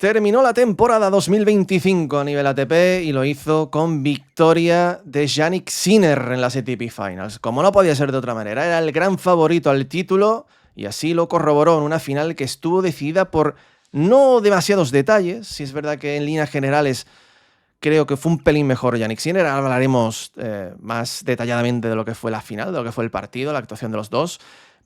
Terminó la temporada 2025 a nivel ATP y lo hizo con victoria de Jannik Sinner en las ATP Finals. Como no podía ser de otra manera, era el gran favorito al título y así lo corroboró en una final que estuvo decidida por no demasiados detalles. Si es verdad que en líneas generales creo que fue un pelín mejor Jannik Sinner. Ahora hablaremos más detalladamente de lo que fue la final, de lo que fue el partido, la actuación de los dos.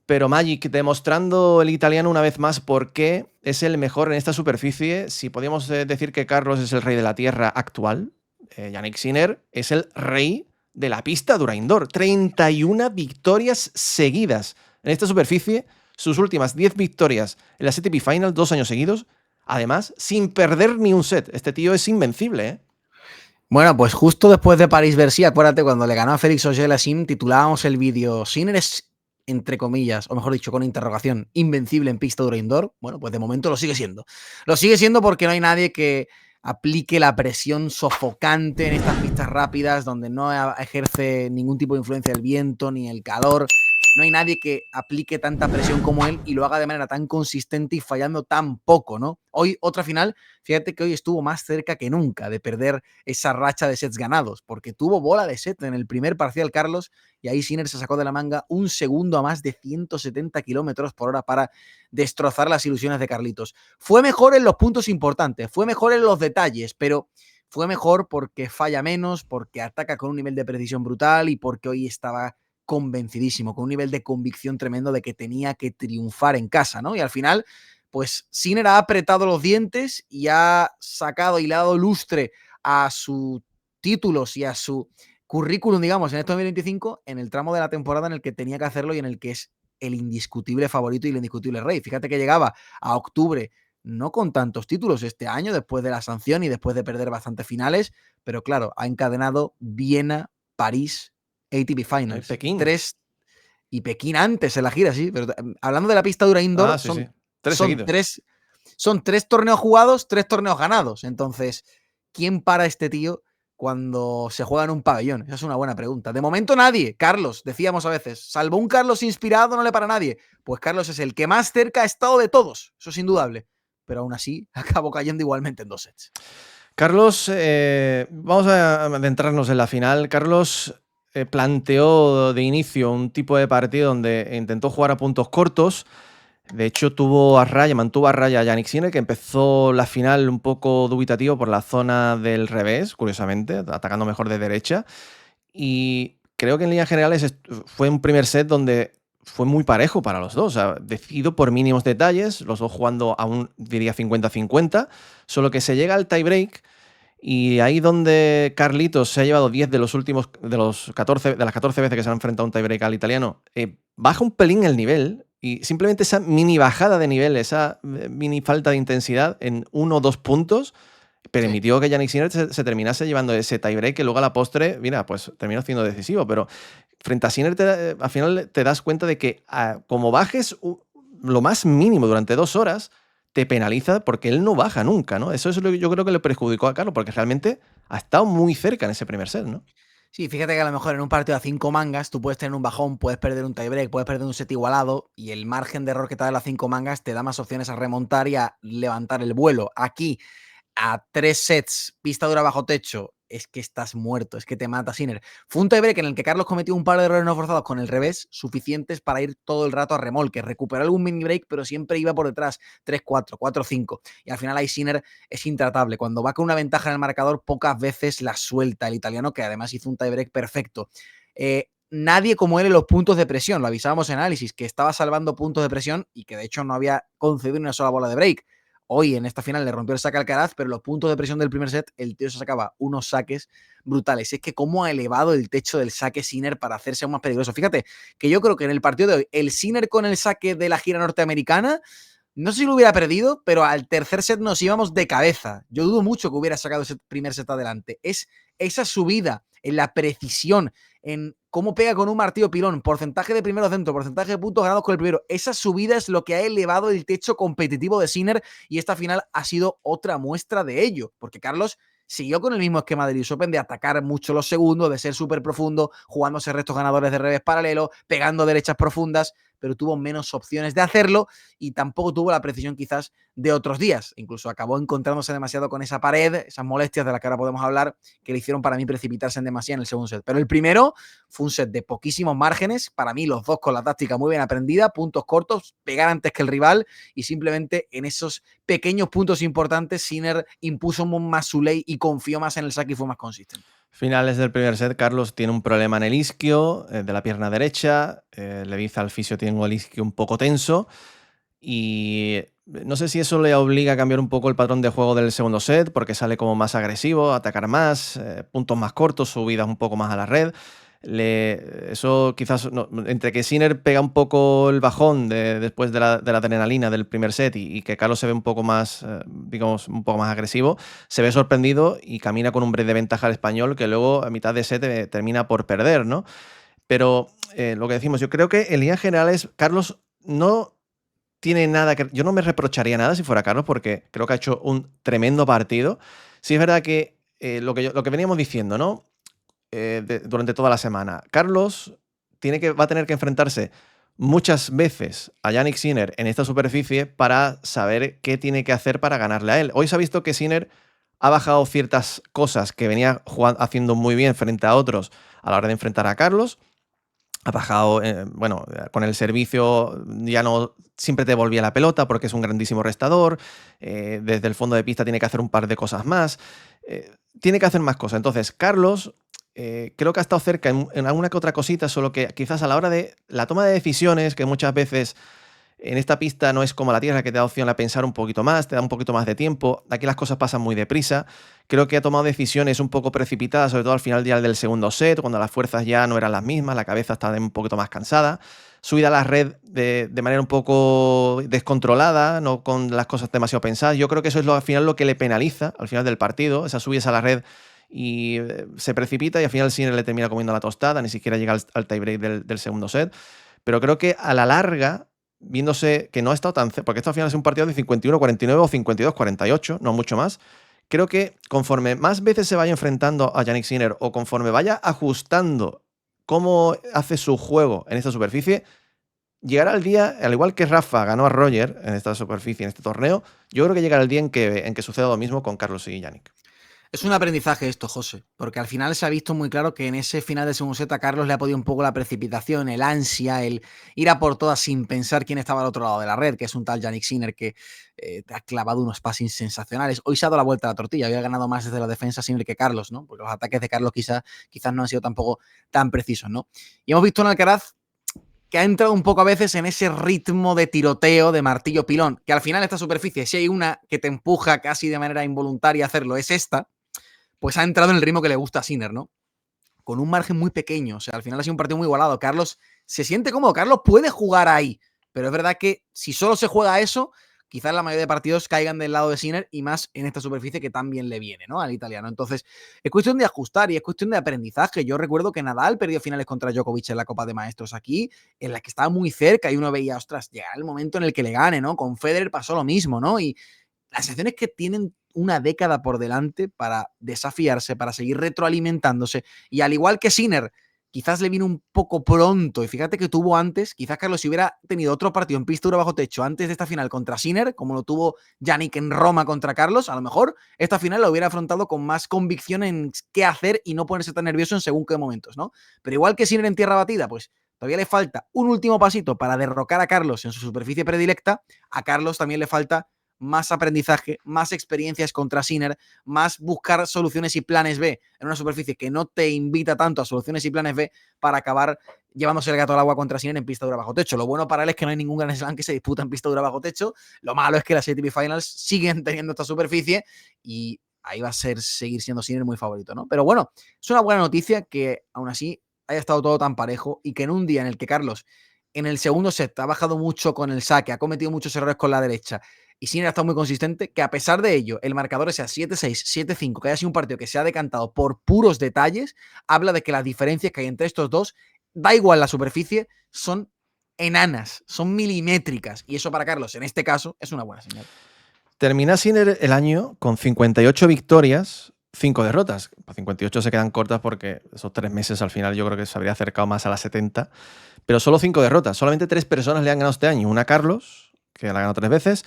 Pero Magic demostrando el italiano una vez más por qué es el mejor en esta superficie. Si podíamos decir que Carlos es el rey de la tierra actual, Jannik Sinner es el rey de la pista Dura Indoor. 31 victorias seguidas en esta superficie. Sus últimas 10 victorias en la ATP Final, 2 años seguidos. Además, sin perder ni un set. Este tío es invencible, ¿eh? Bueno, pues justo después de París-Bercy, acuérdate, cuando le ganó a Félix Auger-Aliassime, titulábamos el vídeo Sinner es, entre comillas, o mejor dicho, con interrogación, invencible en pista dura indoor. Bueno, pues de momento lo sigue siendo. Lo sigue siendo porque no hay nadie que aplique la presión sofocante en estas pistas rápidas donde no ejerce ningún tipo de influencia el viento ni el calor. No hay nadie que aplique tanta presión como él y lo haga de manera tan consistente y fallando tan poco, ¿no? Hoy, otra final, fíjate que hoy estuvo más cerca que nunca de perder esa racha de sets ganados, porque tuvo bola de set en el primer parcial Carlos y ahí Sinner se sacó de la manga un segundo a más de 170 kilómetros por hora para destrozar las ilusiones de Carlitos. Fue mejor en los puntos importantes, fue mejor en los detalles, pero fue mejor porque falla menos, porque ataca con un nivel de precisión brutal y porque hoy estaba convencidísimo, con un nivel de convicción tremendo de que tenía que triunfar en casa, ¿no? Y al final, pues Sinner ha apretado los dientes y ha sacado y le ha dado lustre a sus títulos y a su currículum, digamos, en este 2025, en el tramo de la temporada en el que tenía que hacerlo y en el que es el indiscutible favorito y el indiscutible rey. Fíjate que llegaba a octubre no con tantos títulos este año, después de la sanción y después de perder bastantes finales, pero claro, ha encadenado Viena, París, ATP Finals. Pekín. Y Pekín antes en la gira, sí. Pero hablando de la pista dura indoor, Sí. Tres seguidos. Son tres torneos jugados, 3 torneos ganados. Entonces, ¿quién para este tío cuando se juega en un pabellón? Esa es una buena pregunta. De momento nadie. Carlos, decíamos a veces, salvo un Carlos inspirado, no le para nadie. Pues Carlos es el que más cerca ha estado de todos. Eso es indudable. Pero aún así, acabó cayendo igualmente en 2 sets. Carlos, vamos a adentrarnos en la final. Carlos planteó de inicio un tipo de partido donde intentó jugar a puntos cortos. De hecho, mantuvo a raya a Jannik Sinner, que empezó la final un poco dubitativo por la zona del revés, curiosamente, atacando mejor de derecha. Y creo que en líneas generales fue un primer set donde fue muy parejo para los dos, o sea, decidido por mínimos detalles, los dos jugando aún, diría, 50-50, solo que se llega al tiebreak y ahí donde Carlitos se ha llevado 10 de las 14 veces que se ha enfrentado a un tiebreak al italiano, baja un pelín el nivel y simplemente esa mini bajada de nivel, esa mini falta de intensidad en 1 o 2 puntos permitió que Jannik Sinner se terminase llevando ese tiebreak que luego a la postre, mira, pues terminó siendo decisivo, pero frente a Sinner al final te das cuenta de que como bajes lo más mínimo durante 2 horas, te penaliza porque él no baja nunca, ¿no? Eso es lo que yo creo que le perjudicó a Carlos, porque realmente ha estado muy cerca en ese primer set, ¿no? Sí, fíjate que a lo mejor en un partido a 5 mangas tú puedes tener un bajón, puedes perder un tiebreak, puedes perder un set igualado y el margen de error que te da las 5 mangas te da más opciones a remontar y a levantar el vuelo. Aquí, a 3 sets, pista dura bajo techo, es que estás muerto, es que te mata Sinner. Fue un tiebreak en el que Carlos cometió un par de errores no forzados con el revés, suficientes para ir todo el rato a remolque. Recuperó algún mini break, pero siempre iba por detrás, 3-4, 4-5. Y al final ahí Sinner es intratable. Cuando va con una ventaja en el marcador, pocas veces la suelta el italiano, que además hizo un tiebreak perfecto. Nadie como él en los puntos de presión. Lo avisábamos en análisis, que estaba salvando puntos de presión y que de hecho no había concedido una sola bola de break. Hoy en esta final le rompió el saque al Alcaraz, pero los puntos de presión del primer set, el tío se sacaba unos saques brutales. Es que cómo ha elevado el techo del saque Sinner para hacerse aún más peligroso. Fíjate que yo creo que en el partido de hoy, el Sinner con el saque de la gira norteamericana, no sé si lo hubiera perdido, pero al tercer set nos íbamos de cabeza. Yo dudo mucho que hubiera sacado ese primer set adelante. Es esa subida en la precisión, en cómo pega con un martillo pilón, porcentaje de primeros dentro, porcentaje de puntos ganados con el primero. Esa subida es lo que ha elevado el techo competitivo de Sinner y esta final ha sido otra muestra de ello, porque Carlos siguió con el mismo esquema del US Open de atacar mucho los segundos, de ser súper profundo, jugándose restos ganadores de revés paralelo, pegando derechas profundas, pero tuvo menos opciones de hacerlo y tampoco tuvo la precisión quizás de otros días. Incluso acabó encontrándose demasiado con esa pared, esas molestias de las que ahora podemos hablar, que le hicieron para mí precipitarse en demasía en el segundo set. Pero el primero fue un set de poquísimos márgenes, para mí los dos con la táctica muy bien aprendida, puntos cortos, pegar antes que el rival y simplemente en esos pequeños puntos importantes Sinner impuso más su ley y confió más en el saque y fue más consistente. Finales del primer set, Carlos tiene un problema en el isquio de la pierna derecha. Le dice al fisio, tengo el isquio un poco tenso. Y no sé si eso le obliga a cambiar un poco el patrón de juego del segundo set, porque sale como más agresivo, atacar más, puntos más cortos, subidas un poco más a la red. Eso quizás, entre que Sinner pega un poco el bajón después de la adrenalina del primer set y que Carlos se ve un poco más, digamos, un poco más agresivo, se ve sorprendido y camina con un break de ventaja al español que luego a mitad de set termina por perder, ¿no? Pero lo que decimos, yo creo que en líneas generales Carlos no tiene nada que... Yo no me reprocharía nada si fuera Carlos porque creo que ha hecho un tremendo partido. Sí es verdad que lo que veníamos diciendo, ¿no? Durante toda la semana. Carlos va a tener que enfrentarse muchas veces a Jannik Sinner en esta superficie para saber qué tiene que hacer para ganarle a él. Hoy se ha visto que Sinner ha bajado ciertas cosas que venía haciendo muy bien frente a otros a la hora de enfrentar a Carlos. Ha bajado, con el servicio ya no siempre te devolvía la pelota porque es un grandísimo restador. Desde el fondo de pista tiene que hacer un par de cosas más. Tiene que hacer más cosas. Entonces, Carlos creo que ha estado cerca en alguna que otra cosita, solo que quizás a la hora de la toma de decisiones, que muchas veces en esta pista no es como la tierra que te da opción a pensar un poquito más, te da un poquito más de tiempo. Aquí las cosas pasan muy deprisa. Creo que ha tomado decisiones un poco precipitadas, sobre todo al final del segundo set, cuando las fuerzas ya no eran las mismas, la cabeza está un poquito más cansada. Subida a la red de manera un poco descontrolada, no con las cosas demasiado pensadas. Yo creo que eso es al final lo que le penaliza al final del partido, esas subidas a la red y se precipita y al final Sinner le termina comiendo la tostada, ni siquiera llega al tiebreak del segundo set. Pero creo que a la larga, viéndose que no ha estado tan... porque esto al final es un partido de 51-49 o 52-48, no mucho más. Creo que conforme más veces se vaya enfrentando a Jannik Sinner o conforme vaya ajustando cómo hace su juego en esta superficie, llegará el día, al igual que Rafa ganó a Roger en esta superficie, en este torneo, yo creo que llegará el día en que suceda lo mismo con Carlos y Jannik. Es un aprendizaje esto, José, porque al final se ha visto muy claro que en ese final de segundo set a Carlos le ha podido un poco la precipitación, el ansia, el ir a por todas sin pensar quién estaba al otro lado de la red, que es un tal Jannik Sinner que te ha clavado unos passings sensacionales. Hoy se ha dado la vuelta a la tortilla, había ganado más desde la defensa Sinner que Carlos, ¿no? Porque los ataques de Carlos quizás no han sido tampoco tan precisos, ¿no? Y hemos visto un Alcaraz que ha entrado un poco a veces en ese ritmo de tiroteo, de martillo pilón, que al final esta superficie, si hay una que te empuja casi de manera involuntaria a hacerlo, es esta, pues ha entrado en el ritmo que le gusta a Sinner, ¿no? Con un margen muy pequeño, o sea, al final ha sido un partido muy igualado. Carlos se siente cómodo, Carlos puede jugar ahí, pero es verdad que si solo se juega eso, quizás la mayoría de partidos caigan del lado de Sinner y más en esta superficie que tan bien le viene, ¿no? Al italiano. Entonces, es cuestión de ajustar y es cuestión de aprendizaje. Yo recuerdo que Nadal perdió finales contra Djokovic en la Copa de Maestros aquí, en la que estaba muy cerca y uno veía, ostras, llega el momento en el que le gane, ¿no? Con Federer pasó lo mismo, ¿no? Y las secciones que tienen una década por delante para desafiarse, para seguir retroalimentándose. Y al igual que Sinner, quizás le vino un poco pronto. Y fíjate que tuvo antes, quizás Carlos si hubiera tenido otro partido en pista dura bajo techo antes de esta final contra Sinner, como lo tuvo Jannik en Roma contra Carlos, a lo mejor esta final lo hubiera afrontado con más convicción en qué hacer y no ponerse tan nervioso en según qué momentos, ¿no? Pero igual que Sinner en tierra batida, pues todavía le falta un último pasito para derrocar a Carlos en su superficie predilecta. A Carlos también le falta más aprendizaje, más experiencias contra Sinner, más buscar soluciones y planes B en una superficie que no te invita tanto a soluciones y planes B para acabar llevándose el gato al agua contra Sinner en pista dura bajo techo. Lo bueno para él es que no hay ningún Grand Slam que se disputa en pista dura bajo techo. Lo malo es que las ATP Finals siguen teniendo esta superficie y ahí va a seguir siendo Sinner muy favorito, ¿no? Pero bueno, es una buena noticia que aún así haya estado todo tan parejo y que en un día en el que Carlos en el segundo set ha bajado mucho con el saque, ha cometido muchos errores con la derecha y Sinner ha estado muy consistente, que a pesar de ello el marcador sea 7-6, 7-5, que haya sido un partido que se ha decantado por puros detalles, habla de que las diferencias que hay entre estos dos, da igual la superficie, son enanas, son milimétricas y eso para Carlos en este caso es una buena señal. Termina Sinner el año con 58 victorias 5 derrotas. 58 se quedan cortas porque esos 3 meses al final yo creo que se habría acercado más a las 70. Pero solo 5 derrotas. Solamente 3 personas le han ganado este año. Una Carlos, que la ha ganado 3 veces,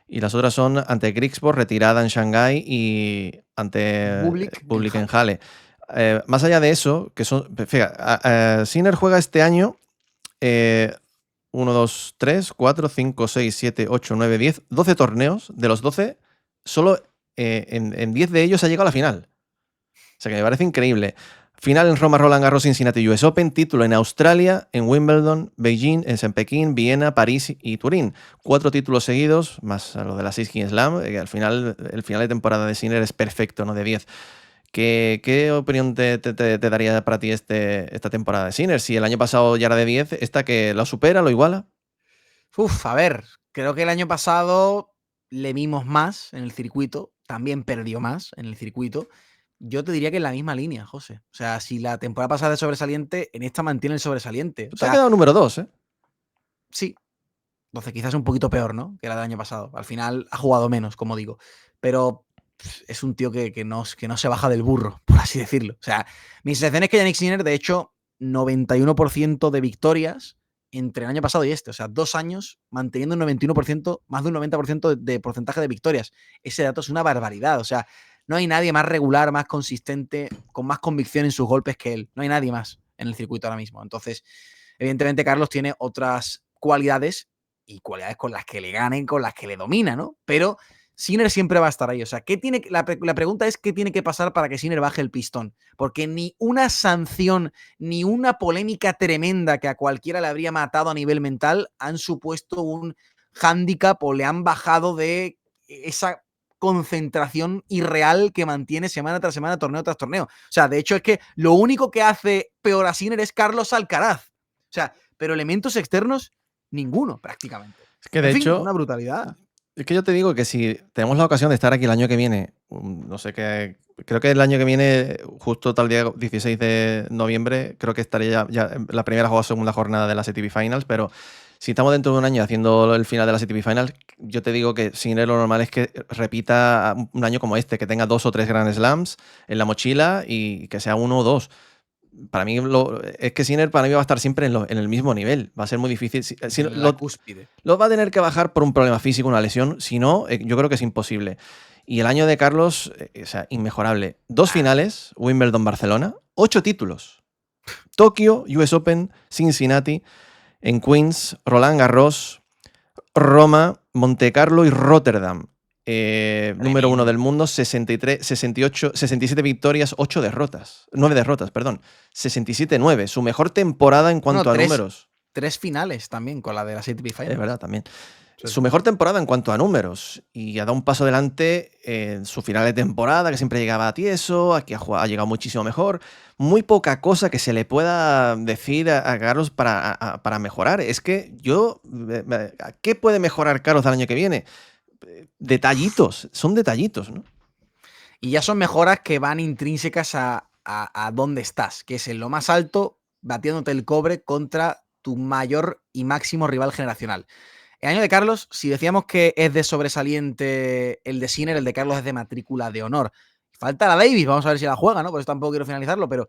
y las otras son ante Grigspor, retirada en Shanghái, y ante Bublik Bublik en en Halle. Halle. Más allá de eso, que son. Fíjate, Sinner juega este año 1, 2, 3, 4, 5, 6, 7, 8, 9, 10, 12 torneos. De los 12, solo en 10 de ellos ha llegado a la final. O sea que me parece increíble. Final en Roma, Roland Garros, Cincinnati, US Open. Título en Australia, en Wimbledon, Beijing, en Pekín, Viena, París y Turín. 4 títulos seguidos, más lo de la 6 King Slam. Que al final, el final de temporada de Sinner es perfecto, ¿no? De 10. ¿Qué opinión te daría para ti esta temporada de Sinner? Si el año pasado ya era de 10, ¿esta que lo supera, lo iguala? A ver, creo que el año pasado le vimos más en el circuito, también perdió más en el circuito. Yo te diría que en la misma línea, José. O sea, si la temporada pasada es sobresaliente, en esta mantiene el sobresaliente. O Te ha sea, quedado número 2, ¿eh? sí. Entonces quizás un poquito peor, ¿no? Que la del año pasado. Al final ha jugado menos, como digo. Pero es un tío que no se baja del burro, por así decirlo. O sea, mi sensación es que Jannik Sinner, de hecho, 91% de victorias entre el año pasado y este. O sea, 2 años manteniendo un 91%, más de un 90% de porcentaje de victorias. Ese dato es una barbaridad. O sea, no hay nadie más regular, más consistente, con más convicción en sus golpes que él. No hay nadie más en el circuito ahora mismo. Entonces, evidentemente, Carlos tiene otras cualidades y cualidades con las que le ganen, con las que le domina, ¿no? Pero Sinner siempre va a estar ahí. O sea, la pregunta es qué tiene que pasar para que Sinner baje el pistón. Porque ni una sanción, ni una polémica tremenda que a cualquiera le habría matado a nivel mental han supuesto un hándicap o le han bajado de esa concentración irreal que mantiene semana tras semana, torneo tras torneo. O sea, de hecho es que lo único que hace peor a Sinner es Carlos Alcaraz. O sea, pero elementos externos, ninguno prácticamente. Es que de En fin, una hecho, brutalidad. es que yo te digo que si tenemos la ocasión de estar aquí el año que viene, no sé qué, creo que el año que viene, justo tal día 16 de noviembre, creo que estaría ya en la primera o segunda jornada de las ATP Finals, pero si estamos dentro de un año haciendo el final de las ATP Finals, yo te digo que Sinner lo normal es que repita un año como este, que tenga 2 o 3 Grand Slams en la mochila y que sea 1 o 2. Para mí es que Sinner para mí va a estar siempre en el mismo nivel. Va a ser muy difícil. En la cúspide. Lo va a tener que bajar por un problema físico, una lesión. Si no, yo creo que es imposible. Y el año de Carlos, o sea, inmejorable. 2 finales, Wimbledon-Barcelona, 8 títulos. Tokio, US Open, Cincinnati, en Queens, Roland Garros, Roma, Monte Carlo y Rotterdam. Número 1 del mundo, 63, 68, 67 victorias, 8 derrotas. 9 derrotas, perdón. 67-9. Su mejor temporada en cuanto a números. 3 finales también con la de la ATP Es Finals. verdad, también. Sí. Su mejor temporada en cuanto a números. Y ha dado un paso adelante en su final de temporada, que siempre llegaba a tieso. Aquí ha llegado muchísimo mejor. Muy poca cosa que se le pueda decir a Carlos para mejorar. Es que ¿qué puede mejorar Carlos el año que viene? Detallitos, son detallitos, ¿no? Y ya son mejoras que van intrínsecas a dónde estás, que es en lo más alto, batiéndote el cobre contra tu mayor y máximo rival generacional. El año de Carlos, si decíamos que es de sobresaliente el de Sinner, el de Carlos es de matrícula de honor. Falta la Davis, vamos a ver si la juega, ¿no? Por eso tampoco quiero finalizarlo, pero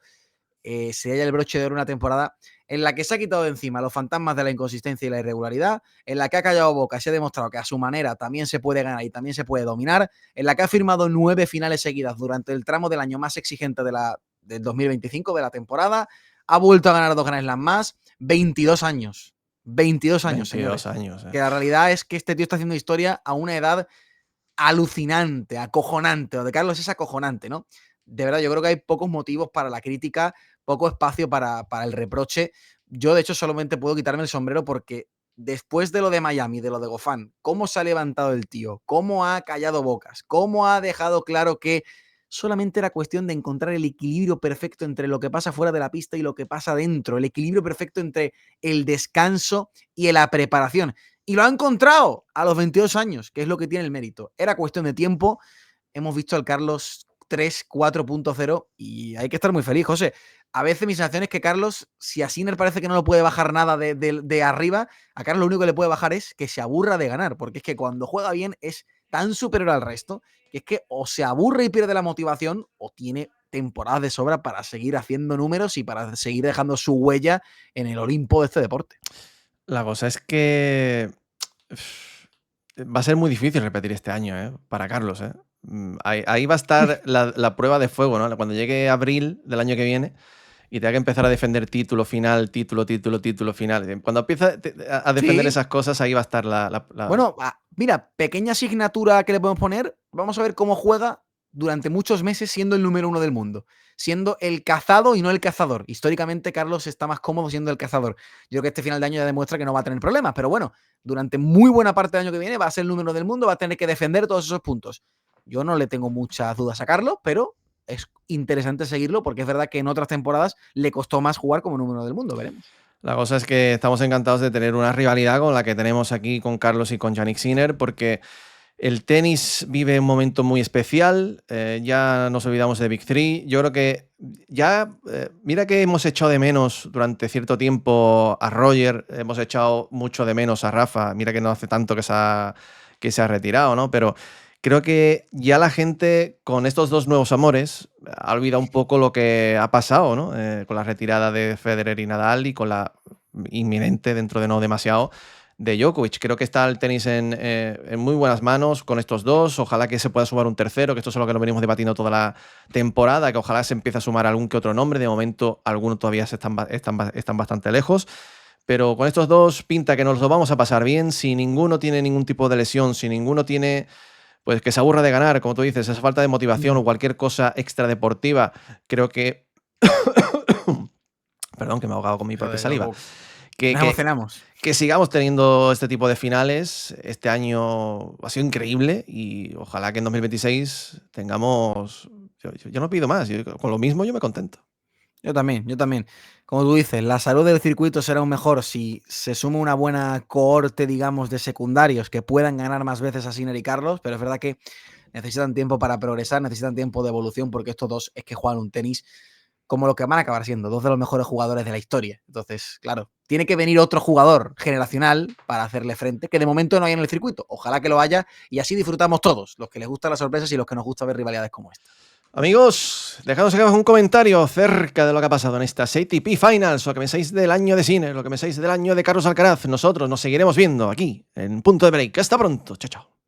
se halla el broche de oro una temporada en la que se ha quitado de encima los fantasmas de la inconsistencia y la irregularidad, en la que ha callado boca y se ha demostrado que a su manera también se puede ganar y también se puede dominar, en la que ha firmado 9 finales seguidas durante el tramo del año más exigente del 2025 de la temporada, ha vuelto a ganar 2 Grand Slam más, 22 años. 22 años, 22 señores. años. Que la realidad es que este tío está haciendo historia a una edad alucinante, acojonante. Lo de Carlos es acojonante, ¿no? De verdad, yo creo que hay pocos motivos para la crítica, poco espacio para el reproche. Yo, de hecho, solamente puedo quitarme el sombrero porque después de lo de Miami, de lo de Gofán, cómo se ha levantado el tío, cómo ha callado bocas, cómo ha dejado claro que solamente era cuestión de encontrar el equilibrio perfecto entre lo que pasa fuera de la pista y lo que pasa dentro, el equilibrio perfecto entre el descanso y la preparación. Y lo ha encontrado a los 22 años, que es lo que tiene el mérito. Era cuestión de tiempo. Hemos visto al Carlos 3, 4.0 y hay que estar muy feliz, José. A veces mi sensación es que Carlos, si a Sinner parece que no lo puede bajar nada de arriba, a Carlos lo único que le puede bajar es que se aburra de ganar, porque es que cuando juega bien es tan superior al resto que es que o se aburre y pierde la motivación o tiene temporadas de sobra para seguir haciendo números y para seguir dejando su huella en el Olimpo de este deporte. La cosa es que va a ser muy difícil repetir este año, para Carlos, ¿eh? Ahí va a estar la prueba de fuego, ¿no? Cuando llegue abril del año que viene y tenga que empezar a defender título final, título final. Cuando empieza a defender Sí. esas cosas, ahí va a estar la. Bueno, mira, pequeña asignatura que le podemos poner. Vamos a ver cómo juega durante muchos meses siendo el número 1 del mundo. Siendo el cazado y no el cazador. Históricamente, Carlos está más cómodo siendo el cazador. Yo creo que este final de año ya demuestra que no va a tener problemas. Pero bueno, durante muy buena parte del año que viene va a ser el número 1 del mundo, va a tener que defender todos esos puntos. Yo no le tengo muchas dudas a Carlos, pero es interesante seguirlo porque es verdad que en otras temporadas le costó más jugar como número 1 del mundo. Veremos. La cosa es que estamos encantados de tener una rivalidad con la que tenemos aquí con Carlos y con Jannik Sinner, porque el tenis vive un momento muy especial. Ya nos olvidamos de Big Three. Yo creo que ya, mira que hemos echado de menos durante cierto tiempo a Roger, hemos echado mucho de menos a Rafa. Mira que no hace tanto que se ha retirado, ¿no? Pero creo que ya la gente con estos dos nuevos amores ha olvidado un poco lo que ha pasado, ¿no? Con la retirada de Federer y Nadal y con la inminente, dentro de no demasiado, de Djokovic. Creo que está el tenis en muy buenas manos con estos dos. Ojalá que se pueda sumar un tercero, que esto es lo que nos venimos debatiendo toda la temporada, que ojalá se empiece a sumar algún que otro nombre. De momento, algunos todavía están bastante lejos. Pero con estos dos pinta que nos lo vamos a pasar bien. Si ninguno tiene ningún tipo de lesión, si ninguno tiene, pues, que se aburra de ganar, como tú dices, esa falta de motivación o cualquier cosa extradeportiva, creo que... Perdón, que me he ahogado con mi propia saliva. Que, Nos que, emocionamos. que sigamos teniendo este tipo de finales. Este año ha sido increíble y ojalá que en 2026 tengamos... Yo no pido más, con lo mismo yo me contento. Yo también, yo también. Como tú dices, la salud del circuito será aún mejor si se suma una buena cohorte, digamos, de secundarios que puedan ganar más veces a Sinner y Carlos, pero es verdad que necesitan tiempo para progresar, necesitan tiempo de evolución, porque estos dos es que juegan un tenis como lo que van a acabar siendo, dos de los mejores jugadores de la historia. Entonces, claro, tiene que venir otro jugador generacional para hacerle frente, que de momento no hay en el circuito. Ojalá que lo haya y así disfrutamos todos, los que les gustan las sorpresas y los que nos gusta ver rivalidades como esta. Amigos, dejadnos aquí abajo un comentario acerca de lo que ha pasado en estas ATP Finals, lo que pensáis del año de Sinner, lo que pensáis del año de Carlos Alcaraz. Nosotros nos seguiremos viendo aquí en Punto de Break. Hasta pronto. Chao, chao.